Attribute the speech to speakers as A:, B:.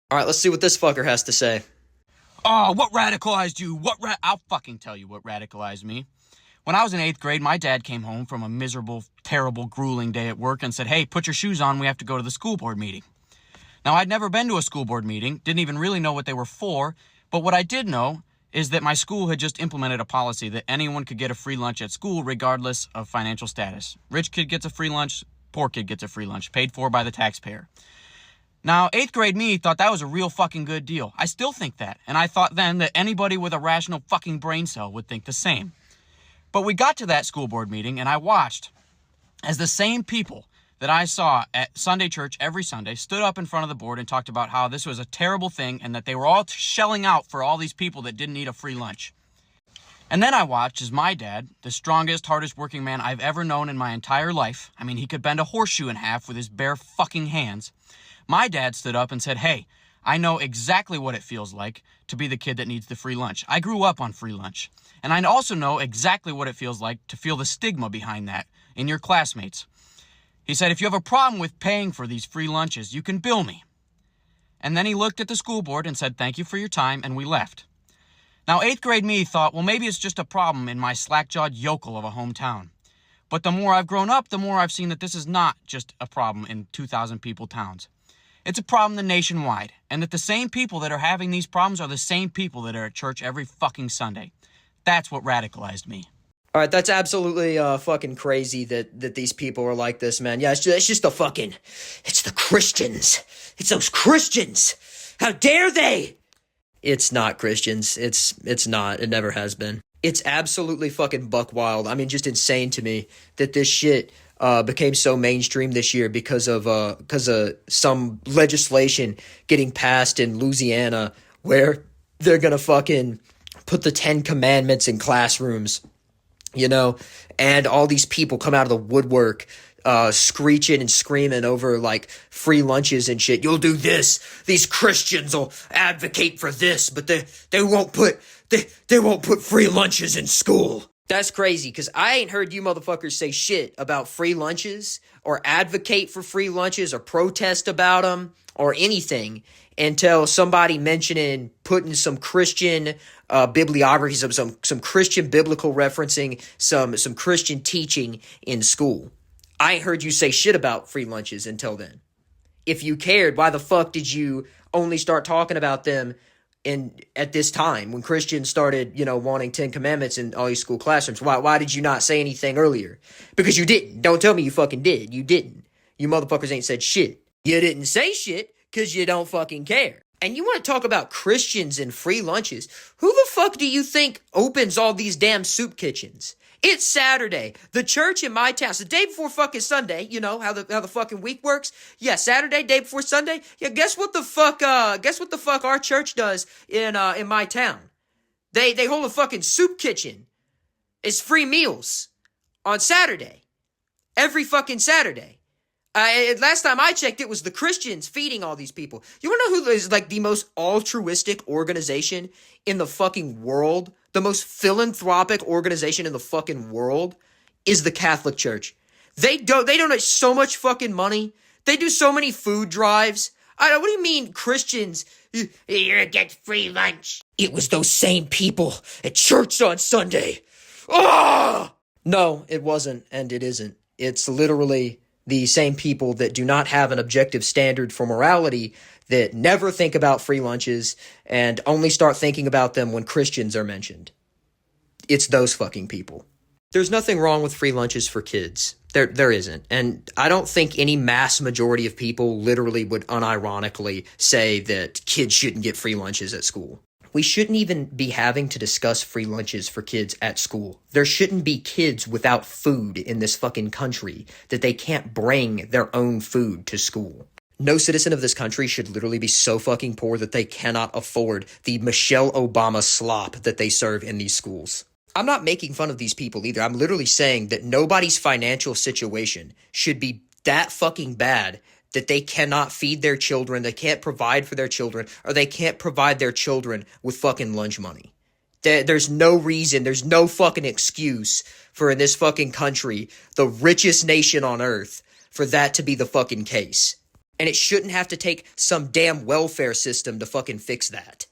A: All right, let's see what this fucker has to say.
B: Oh, what radicalized you? I'll fucking tell you what radicalized me. When I was in 8th grade, my dad came home from a miserable, terrible, grueling day at work and said, "Hey, put your shoes on, we have to go to the school board meeting." Now, I'd never been to a school board meeting, didn't even really know what they were for, but what I did know is that my school had just implemented a policy that anyone could get a free lunch at school regardless of financial status. Rich kid gets a free lunch, poor kid gets a free lunch, paid for by the taxpayer. Now, 8th grade me thought that was a real fucking good deal. I still think that, and I thought then that anybody with a rational fucking brain cell would think the same. But we got to that school board meeting, and I watched as the same people that I saw at Sunday church every Sunday stood up in front of the board and talked about how this was a terrible thing and that they were all shelling out for all these people that didn't need a free lunch. And then I watched as my dad, the strongest, hardest working man I've ever known in my entire life, I mean, he could bend a horseshoe in half with his bare fucking hands. My dad stood up and said, "Hey, I know exactly what it feels like to be the kid that needs the free lunch. I grew up on free lunch. And I also know exactly what it feels like to feel the stigma behind that in your classmates." He said, "If you have a problem with paying for these free lunches, you can bill me." And then he looked at the school board and said, "Thank you for your time," and we left. Now, 8th grade me thought, well, maybe it's just a problem in my slack-jawed yokel of a hometown. But the more I've grown up, the more I've seen that this is not just a problem in 2,000 people towns. It's a problem nationwide, and that the same people that are having these problems are the same people that are at church every fucking Sunday. That's what radicalized me.
A: All right, that's absolutely fucking crazy that these people are like this, man. Yeah, it's just the fucking, it's the Christians. It's those Christians. How dare they? It's not Christians. It's not. It never has been. It's absolutely fucking buck wild. I mean, just insane to me that this shit became so mainstream this year because of some legislation getting passed in Louisiana where they're gonna fucking put the 10 Commandments in classrooms, you know, and all these people come out of the woodwork screeching and screaming over like free lunches and shit. You'll do this. These Christians will advocate for this, but they won't put free lunches in school. That's crazy, because I ain't heard you motherfuckers say shit about free lunches or advocate for free lunches or protest about them or anything until somebody mentioning putting some Christian bibliography, some Christian biblical referencing, some Christian teaching in school. I ain't heard you say shit about free lunches until then. If you cared, why the fuck did you only start talking about them at this time when Christians started, wanting 10 commandments in all these school classrooms? Why did you not say anything earlier? Because you didn't. Don't tell me you fucking did. You didn't. You motherfuckers ain't said shit. You didn't say shit because you don't fucking care. And you want to talk about Christians and free lunches? Who the fuck do you think opens all these damn soup kitchens? It's Saturday. The church in my town. It's the day before fucking Sunday. You know how the fucking week works? Yeah, Saturday, day before Sunday. Yeah, guess what the fuck our church does in my town? They hold a fucking soup kitchen. It's free meals on Saturday. Every fucking Saturday. Last time I checked, it was the Christians feeding all these people. You want to know who is like the most altruistic organization in the fucking world? The most philanthropic organization in the fucking world is the Catholic Church. They donate so much fucking money. They do so many food drives. What do you mean, Christians? You're gonna get free lunch. It was those same people at church on Sunday. Ah! No, it wasn't, and it isn't. It's literally the same people that do not have an objective standard for morality, that never think about free lunches and only start thinking about them when Christians are mentioned. It's those fucking people. There's nothing wrong with free lunches for kids. There isn't. And I don't think any mass majority of people literally would unironically say that kids shouldn't get free lunches at school. We shouldn't even be having to discuss free lunches for kids at school. There shouldn't be kids without food in this fucking country, that they can't bring their own food to school. No citizen of this country should literally be so fucking poor that they cannot afford the Michelle Obama slop that they serve in these schools. I'm not making fun of these people either. I'm literally saying that nobody's financial situation should be that fucking bad that they cannot feed their children, they can't provide for their children, or they can't provide their children with fucking lunch money. There's no reason, there's no fucking excuse for, in this fucking country, the richest nation on earth, for that to be the fucking case. And it shouldn't have to take some damn welfare system to fucking fix that.